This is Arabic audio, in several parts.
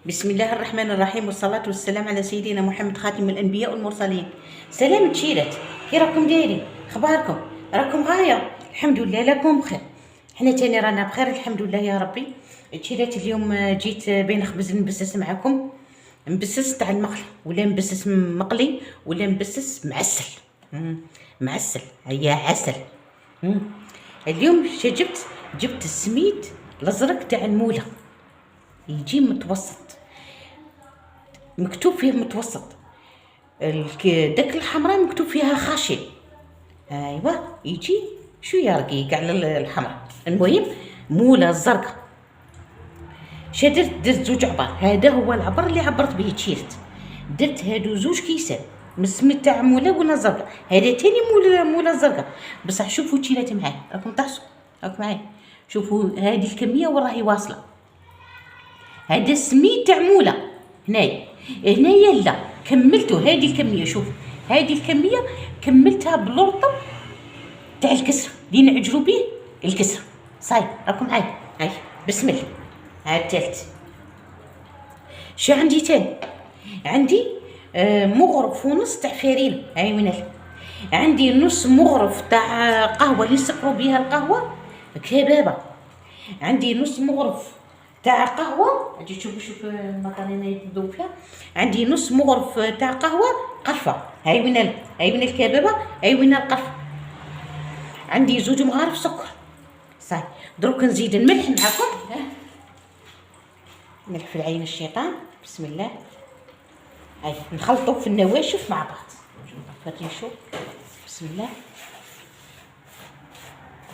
بسم الله الرحمن الرحيم، والصلاة والسلام على سيدنا محمد خاتم الأنبياء والمرسلين. سلام تشيرات، كي راكم دايرين؟ اخباركم؟ راكم غاية؟ الحمد لله لكم بخير. حنا تاني رانا بخير الحمد لله يا ربي. تشيرات اليوم جيت بين خبز نبسس معكم، مبسس تاع المقلي ولا مبسس مقلي ولا مبسس معسل. معسل هيا عسل. اليوم جبت السميد الازرق تاع الموله، يجي متوسط، مكتوب فيه متوسط. داك الحمراء مكتوب فيها خاشي. ايوا يجي شويه رقيق على الحمراء. المهم موله الزرقاء. درت زوج عبار، هذا هو العبر اللي عبرت به تشيرت. درت هادو زوج كيسان من السميد تاع موله ولا زرقاء، هذا تاني موله زرقاء. بصح شوفوا تشيرات معايا، راكم تحسوا راكم معايا. شوفوا هذه الكميه وراهي واصله. هذا السميد تاع موله. هنايا لا كملتوا هذه الكميه. شوف هذه الكميه كملتها بالرطب تاع الكسره اللي نعجروا به الكسره. صاي راكم معايا. هاي بسم الله. ها الثالث. شو عندي تاني؟ عندي مغرف ونص تاع فرينه. هاي من عندي نص مغرف تاع قهوه اللي نسقروا بها القهوه كبابه. عندي نص مغرف تاع قهوه، اجي شوف المكرونه يذوب فيها. عندي نص مغرف تاع قهوه قرفه. هاي وين الكبابه، هاي وين القرفه. عندي زوج مغارف سكر. صاي دروك نزيد الملح معكم. ملح في العين الشيطان. بسم الله. هاي نخلطوا في النواشف مع بعض. نشوف بسم الله.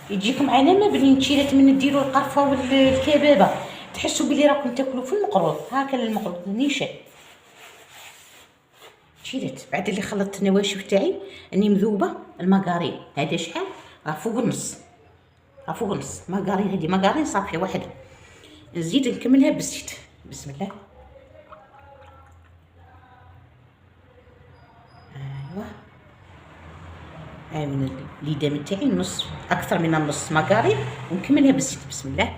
يجيكم على ما بلي تشيرات من ديروا القرفه والكبابه تحسوا بلي راكم تاكلوا في المقروض. هاكا المقروض نيشان. تشيرات بعد اللي خلطت النواشف تاعي اني مذوبه الماكارين. هذا شحال؟ راه فوق النص، ماكارين. هذه ماكارين صافيه واحده. نزيد نكملها بالزيت. بسم الله. ايوا هاي من الليدام تاعي نص، اكثر من النص ماكارين، ونكملها بالزيت. بسم الله.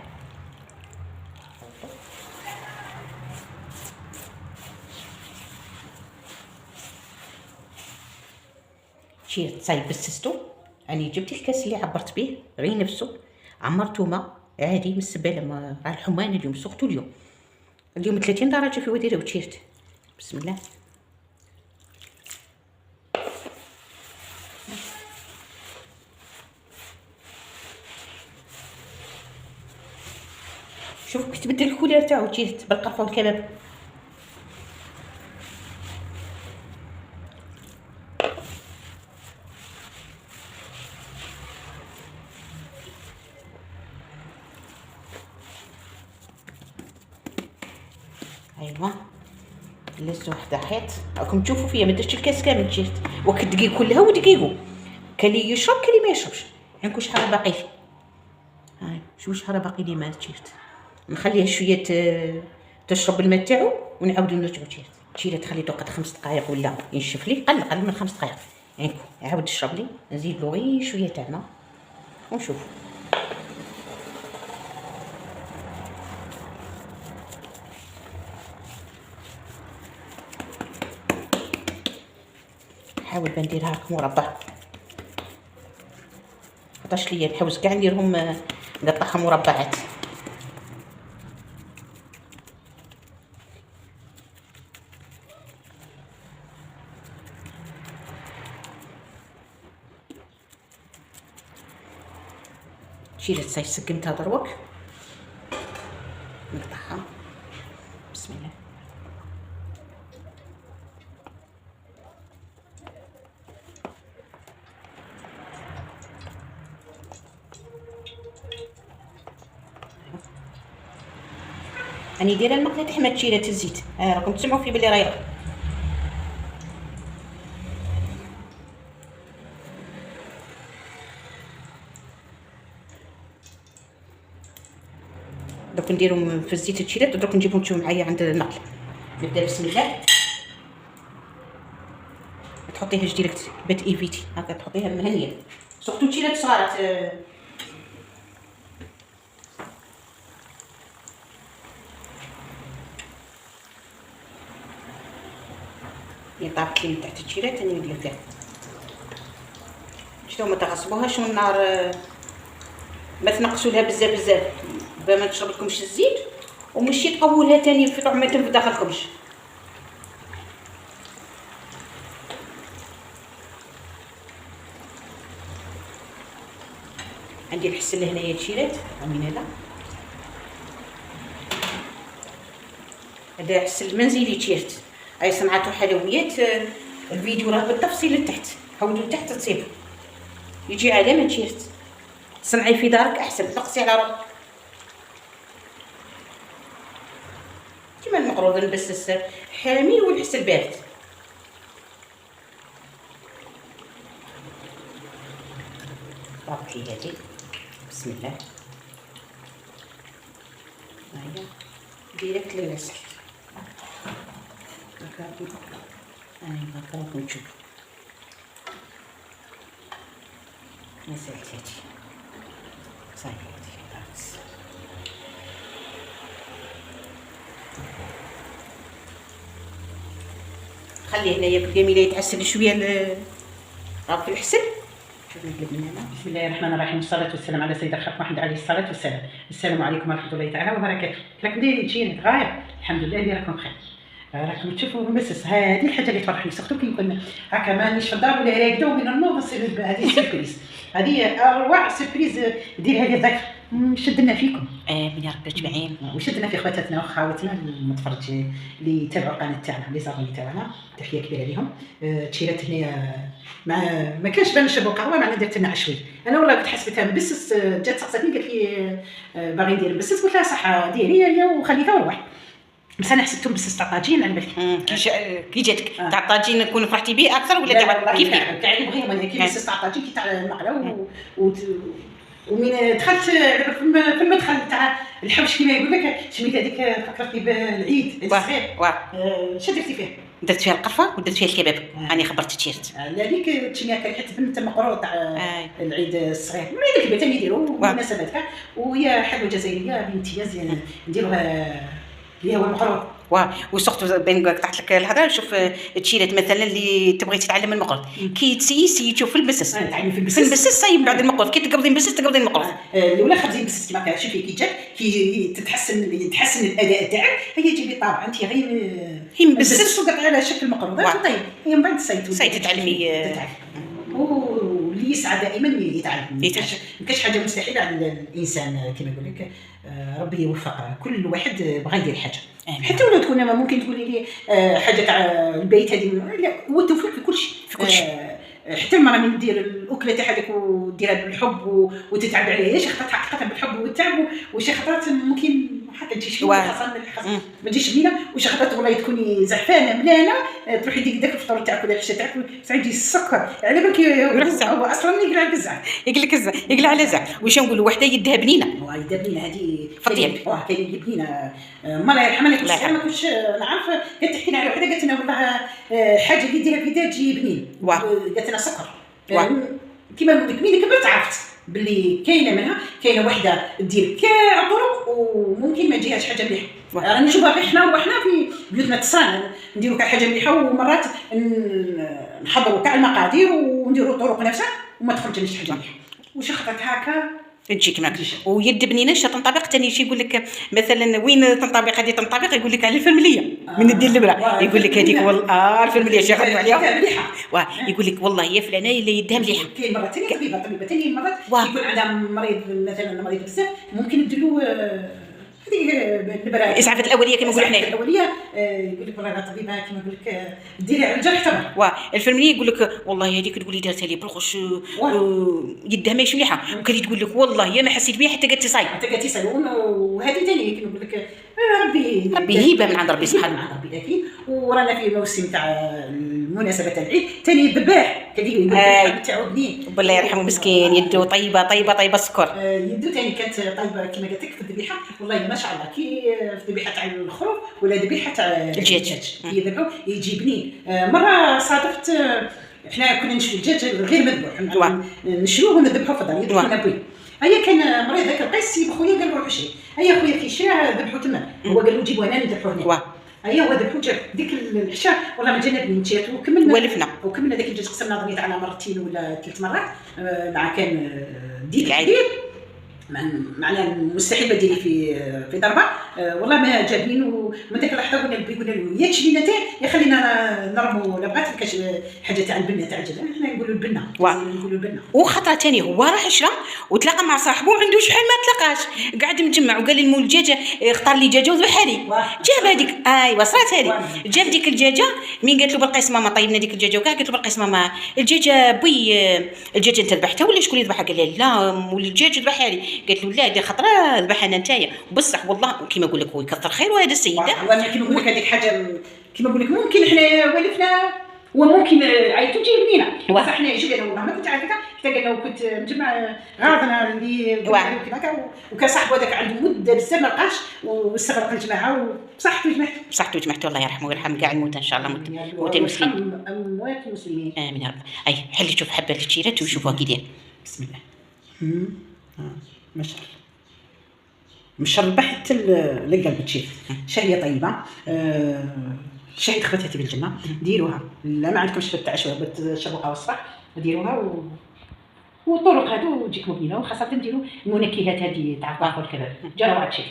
شي صايب بسستو. راني جبت الكاس اللي عبرت به غير نفسه، عمرته ماء عادي من السباله. راه الحمان اليوم سقتو اليوم 30 درجه في وديره وتشيرت. بسم الله. شوف كي تبدل الكولير تاعو تشيرت بالقرفه والكباب. ايوا لزت وحده حيط. راكم تشوفوا فيا ما درتش الكاس كامل تشيرت، وك الدقيق كلها ودقيقو. كان اللي يشرب كان اللي ما يشربش. عندكم شحال باقي لي؟ هاي شحال باقي لي مال تشيرت. نخليها شويه تشرب الماء تاعو ونعاودو نرجعو تشيرت. خليته قد 5 دقائق ولا ينشف لي. قل من 5 دقائق. عندكم عاود يشرب لي. نزيد له غير شويه تاع ماء ونشوف. نحاول بنديرها هاك مربع. 11 ليا نحوس كاع نديرهم نقطعهم مربعات. شيلت صاي سقمتها دروك نقطعها. بسم الله. راني دايره المقله تحمى تشيلات الزيت. راكم تسمعوا في بلي راهي دوك نديرهم في الزيت التشيلات. ودروك نجيبهم تشوفوا معايا عند المقله. نبدا بسم الله. تحطيها ديريكت بات ايفيتي هكا، تحطيها مهنيه. سورتو تشيلات صغارات. طابت لي من تحت التيرات راني ندير فيها. شتو ما تغصبوهاش من النار، ما تنقصوا لها بزاف باش ما تشرب لكمش الزيت، ومشي تقولها تاني في طعمه في داخلكمش. عندي الحسن هنايا تشيرات من هذا حسن المنزلي تشيرت، اي صنعته حلويات. الفيديو راه بالتفصيل لتحت، حولوا لتحت تصيب يجي علامه تشيرت. صنعي في دارك احسن، تنقصي على روحك كيما المقروض نبسس حامي والحسن بارد. طابت لي هذه، بسم الله. هيا ديريكت للغسل هكا. راكم تشوفوا نزلت هادي صاي هادي خلاص. خليه هنايا بالكاميله يتعسل شويه في الحسن. بسم الله الرحمن الرحيم، والصلاة والسلام على سيد الخلق محمد عليه الصلاة والسلام. السلام عليكم ورحمة الله تعالى وبركاته. راكم دايرين تجينا غاية؟ الحمد لله اللي راكم بخير. راكم تشوفوا المسس، هذه الحاجة اللي تفرحني سورتو كي يكون هكا مانيش في الدار ولا راكده وبين النوض نصير هذه سيربريز. هذه اروع سيربريز دير هذه الذكر. شدنا فيكم امين يا رب اجمعين، وشدنا في خواتاتنا وخاوتنا المتفرج اللي يتابعوا القناه تاعنا، لي زابوني تاعنا، تحيه كبيره لهم. تشيرات هنايا ما كانش بان نشربوا قهوه، معنا درت لنا عشوي. انا والله كنت حسبتها مبسس، جات سقساتني قالت لي باغي ندير مبسس، قلت لها صح ديري هي وخليتها وروح. بس انا حسبته مبسس تاع طاجين على بالي. كي جاتك تاع الطاجين نكون فرحتي به اكثر ولا تاع كيف تاع نبغيهم كي مبسس تاع الطاجين كي تاع المقله ومن دخلت في المدخل تاع الحوش كيما يقول لك شميت هذيك فكرتني بالعيد الصغير. شنو درتي فيه؟ درت فيها القرفه ودرت فيها الكباب. راني خبرت تشيرت هذيك تشميها كحيت بنت مقروط تاع العيد الصغير. العيد الكبير ثاني يديروا مناسبات، وهي حلوه جزائريه بامتياز نديروها اللي هو المقروط. وسقط بين قطعت لك الهضره. شوف تشيرات مثلا اللي تبغي تتعلم المقروط، كي تسيسي تشوف في البسس، تعلمي في البسس صايب بعد المقروط، كي تقبضي البسس تقبضي المقروط. الاولى خبزي البسس كيما شوفي كي جات كي يتحسن الاداء تاعك، هي جيبي طابع انت غير هي مبسس وقطع على شكل مقروط. طيب هي من بعد صاي تتعلمي. واللي يسعى دائما يتعلم. ما كاش حاجه مستحيله على الانسان كما يقول لك. ربي يوفق كل واحد بغى يدير حاجه. حتى ولو تكون ممكن تقولي لي حاجه تاع البيت هذه، لا هو التوفيق في كل شيء. حتى المراه من دير الاكله تاعك وديرها بالحب وتتعب عليها، شي خطرات حققتها بالحب والتعب، وشي خطرات ممكن حتى تجي شي خاصه ما تجيش بينا، وشي خطرات والله تكوني زعفانه ملانه تروحي ديك داك الفطور تاعك ولا العشاء تاعك تعدي السكر على بالك هو اصلا يقلع على الزعف، يقلع على الزعف. واش نقولوا وحده يدها بنينه، يدها بنينه هذه فطيب. كاين اللي بنينه الله يرحمها. ما كنتش نعرف، كانت تحكي لنا على وحده قالت لنا والله حاجه اللي ديرها في يدها تجي بنين. قالت لنا سكر. كيما نقول لك ملي كبرت عرفت باللي كاينه منها، كاينه وحده دير كاع الطرق وممكن ما تجيهاش حاجه مليحه. راني نشوفها غير حنا في بيوتنا تصان نديروا كاع حاجه مليحه، ومرات نحضروا كاع المقادير ونديروا الطرق نفسها وما تخرجلناش حاجه مليحه. وش خطرت هكا تجيك معك. ويد بنينه تنطبق ثاني شي يقول لك مثلا وين تنطبق هذه تنطبق، يقول لك على الفرمليه من دير البرا، يقول لك هذيك والله الفرمليه شي خدموا عليها مليحه. يقول لك والله هي فلانه اللي يدها مليحه. كاين مرات ثاني طبيبه ثاني مرات يكون عندها مريض مثلا مريض بزاف، ممكن نديروا الاسعافات الاوليه كما نقولوا حنايا. الاوليه يقول لك والله طبيبه كما نقول لك ديري على الجرح تبع. الفرمليه يقول لك والله هذيك تقول لي دارتها لي بالغش يدها ماشي مليحه، وكان تقول لك والله انا حسيت بها حتى قالت لي صاي. وهذه ثاني كما نقول لك ربي هبه من عند ربي سبحانه. من عند ربي اكيد. ورانا في موسم تاع المناسبه العيد ثاني الذباح كذي تاعو بنين الله يرحمه مسكين، يدو طيبه السكر. يدو ثاني كانت طيبه كما قلت لك في الذبيحه والله ما شاء الله، كي في الذبيحه تاع الخروف ولا ذبيحه تاع الدجاج يذبحوا يجي بنين. مره صادفت احنا كنا نشري الدجاج غير مذبوح، نشروه ونذبحوه في الدار يذبحونا بوي. هيا كان مريض ذاك القيس خويا قال روح شري، هيا خويا كي شراه ذبحوه تما، هو قال له جيبوه انا نذبحوه هنا. ايوا ذبحوا ديك العشاء والله ما جانا بنتيات وكملنا داك الدجاج قسمنا ضنيت على مرتين ولا 3 مرات مع كان ديك كبير معناها مستحيل ما ديري في ضربه والله ما جابين. ومن ديك اللحظه قلنا له يا تشري لنا يا خلينا نرموا لا بغات كاش حاجه تاع البنه تاع الجزائر حنا نقولوا البنه وخطره ثاني هو راه شرا وتلاقى مع صاحبه عنده شحال ما تلاقاش قاعد مجمع وقال لي المول الدجاجه اختار لي دجاجه وذبحها لي جاب هذيك ايوا صرات هذه جاب ديك الدجاجه من قالت له بالقيس ماما طيبنا ديك الدجاجه وكاع قالت له بالقيس ماما الدجاجه الدجاجه انت ذبحتها ولا شكون اللي ذبحها؟ قال لها لا مول الدجاج ذبحها لي. قالت له لا دير خطره ذبحها انا نتايا بصح والله كيما نقول لك هو يكثر خير وهذا السيده وانا كيما نقول لك هذيك حاجه كيما نقول لك ممكن حنا ولفنا وممكن عيطوا تجي بنينه بصح حنا جبنا والله ما كنت عارفه حتى قالنا وكنت مجمع غاضنا اللي كذا وكان صاحبو هذاك عنده مده بزاف ما لقاش واستغرق الجماعه وصحته جمعت الله يرحمه ويرحم كاع الموتى ان شاء الله موت المسلمين اموات المسلمين امين يا رب. اي حلي شوف حبه التيرات وشوفوها كي داير بسم الله ما شاء الله مشربه حتى لقلب تشيف شهيه طيبه شهيه خبتها بالجنه ديروها لا ما عندكمش في التعشوه بتشربوا قهوه الصباح ديروها والطرق هادو تجيك مبينه وخاصه ديروا المنكهات هذه تاع الطاق والكباب جا روعه تشيفت.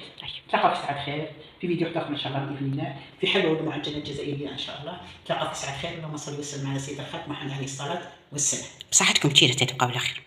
تلقاو في ساعه خير في فيديو اخر ان شاء الله باذن الله في حلوه المعجنات الجزائريه ان شاء الله. تلقاو في ساعه خير. اللهم صل وسلم على سيدنا الخاتم محمد عليه الصلاه والسلام. بصحتكم تيرات تبقاو على خير.